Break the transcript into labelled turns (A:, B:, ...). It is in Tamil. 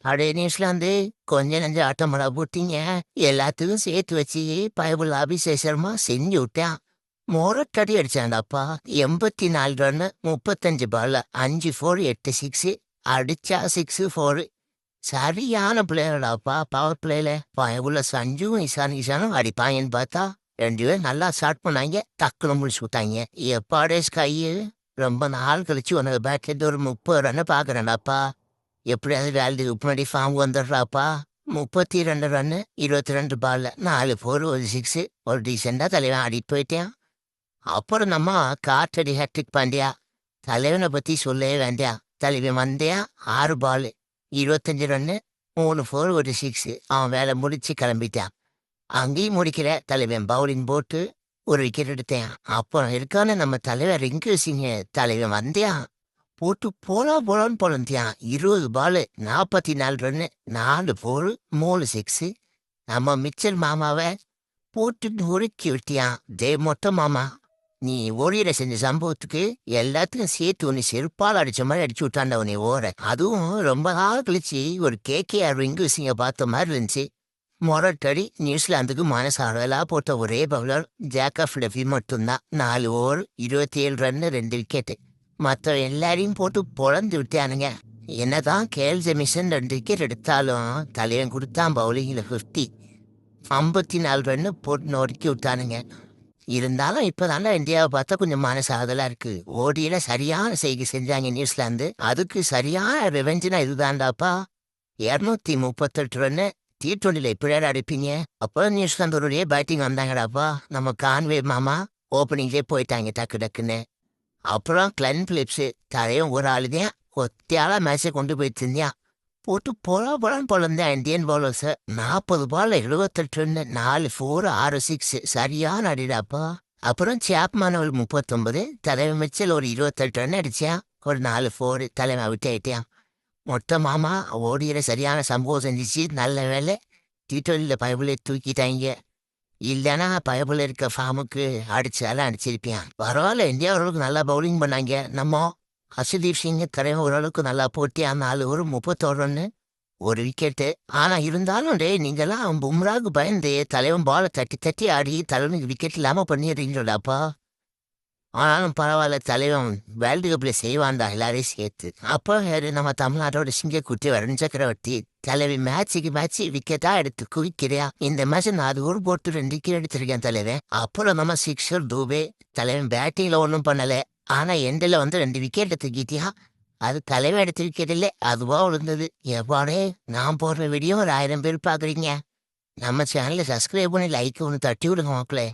A: அடே நியூசிலாந்து கொஞ்ச நஞ்ச ஆட்டமடா போட்டீங்க. எல்லாத்துக்கும் சேர்த்து வச்சு பயபுள் அபிஷேகமா செஞ்சு விட்டான். மொரட்டடி அடிச்சான்டாப்பா. 84 ரன்னு 35 பால்ல 5 4 8 சிக்ஸ். அடிச்சா 6 4. சரியான பிளேயர்டாப்பா பவர் பிளேல. பயபுள்ள சஞ்சுவும் இசானும் அடிப்பாங்கன்னு பார்த்தா 2 பேரும் நல்லா ஸ்டார்ட் பண்ணாங்க. டக்குனு முடிச்சு விட்டாங்க. எப்பாடே ஸ்கையு ரொம்ப நாள் கழிச்சு உனக்கு பேட்ல ஒரு 30 ரன்னு பாக்குறேன்டாப்பா. எப்படியாவது வேல்டுக்கு முன்னாடி ஃபார்ம் வந்துடுறாப்பா. 32 ரன்னு 22 பால்ல 4 4 ஒரு சிக்ஸ். ஒரு டீசெண்டா தலைவன் ஆடிட்டு போயிட்டான். அப்புறம் நம்ம காற்றடி ஹேட்ரிக் பாண்டியா. தலைவனை பத்தி சொல்லவே வேண்டியா. தலைவன் வந்தியா 6 பால் 25 ரன்னு 3 4 ஒரு சிக்ஸ். அவன் வேலை முடிச்சு கிளம்பிட்டான். அங்கேயும் முடிக்கிற தலைவன் பவுலிங் போட்டு ஒரு விக்கெட் எடுத்தேன். அப்புறம் இருக்கான நம்ம தலைவன் ரிங்கு சிங். தலைவன் வந்தியா போட்டு போலான்னு பொழந்தியான். 20 பால் 44 ரன்னு 4 4 3 சிக்ஸ். நம்ம மிச்சல் மாமாவை போட்டு நொறுக்கி விட்டியான். மொட்டை மாமா, நீ ஓடியில செஞ்ச சம்பவத்துக்கு எல்லாத்துக்கும் சேர்த்து உன்னை செருப்பால் அடிச்ச மாதிரி அடிச்சு விட்டாண்ட உன்னை ஓர. அதுவும் ரொம்ப நாள் கழிச்சு ஒரு கேகேஆர் ரிங்கு சிங்க பார்த்த மாதிரி இருந்துச்சு. மொரட்டடி நியூசிலாந்துக்கு மனசாரலா போட்ட ஒரே பவுலர் ஜாக் ஆஃப் லெஃபி மட்டும்தான். 4 ஓவர் 27 ரன்னு 2 விக்கெட்டு. மற்ற எல்லாரையும் போட்டு பொழந்து விட்டானுங்க. என்னதான் கேல் ஜெமிசன் 2 விக்கெட் எடுத்தாலும் தலைவன் கொடுத்தான் பவுலிங்கில் 50. 54 ரன்னு போட்டு நொறுக்கி விட்டானுங்க. இருந்தாலும் இப்போதாண்டா இந்தியாவை பார்த்தா கொஞ்சம் மனசாதலா இருக்கு. ஓடியில சரியான செய்கை செஞ்சாங்க நியூசிலாந்து. அதுக்கு சரியான ரெவெஞ்சுனா இதுதான்டாப்பா. 238 ரன்னு T20ல இப்படியாட அடிப்பீங்க. அப்போ நியூசிலாந்து பேட்டிங் வந்தாங்கடாப்பா. நம்ம கான்வே மாமா ஓப்பனிங்லேயே போயிட்டாங்க டக்கு டக்குன்னு. அப்புறம் கிளன் பிலிப்ஸு தலையும் ஒரு ஆளுதான் ஒத்தையால மேட்சை கொண்டு போயிட்டு இருந்தான். போட்டு போலான்னு பொழந்தான் இந்தியன் பவுலர்ஸை. 40 பால் 78 ரன்னு 4 4 6 சிக்ஸ். சரியான அடிடாப்பா. அப்புறம் சேப்மானவள் 39, தலைவன் மிச்சல் ஒரு 28 ரன் அடிச்சான். ஒரு 4 4 தலைவன் அவுட் ஆயிட்டான். மொட்டை மாமா ஓடியில சரியான சம்பவம் செஞ்சிச்சு. நல்ல வேலை T20ல பயபுலை தூக்கிட்டாங்க. இல்லைன்னா பயபுல இருக்க ஃபார்முக்கு அடிச்சாலும் அடிச்சிருப்பியான். பரவாயில்ல, இந்தியா ஓரளவுக்கு நல்லா பவுலிங் பண்ணாங்க. நம்ம ஹர்ஷதீப் சிங் தலைவன் ஓரளவுக்கு நல்லா போட்டியா. 4 ஓவர் 31 ரன்னு ஒரு விக்கெட்டு. ஆனா இருந்தாலும் நீங்களாம் பும்ராவுக்கு பயந்து தலைவன் பாலை தட்டி தட்டி ஆடி தலைவனுக்கு விக்கெட் இல்லாம பண்ணிடுறீங்களாப்பா. ஆனாலும் பரவாயில்ல, தலைவன் வேர்ல்டு கப்ல செய்வான்டா எல்லாரையும் சேர்த்து. அப்போ நம்ம தமிழ்நாட்டோட சிங்கக்குட்டி வருண் சக்கரவர்த்தி தலைவி மேட்சுக்கு விக்கெட்டா எடுத்து குவிக்கிறியா. இந்த மேட்ச் 4 ஓவர் போட்டு 2 விக்கெட் எடுத்திருக்கேன் தலைவன். அப்புறம் நம்ம சிக்ஸர் தூபே தலைவன் பேட்டிங்ல ஒன்றும் பண்ணல. ஆனா எண்டில் 2 விக்கெட் தூக்கிட்டியா. அது தலைவன் எடுத்த விக்கெட் இல்லை, அதுவா விழுந்தது. எவ்வாறே நான் போடுற வீடியோ ஒரு 1000 பேர் பாக்குறீங்க. நம்ம சேனலை சப்ஸ்கிரைப் பண்ணி லைக் ஒன்று தட்டி விடுங்க மக்களே.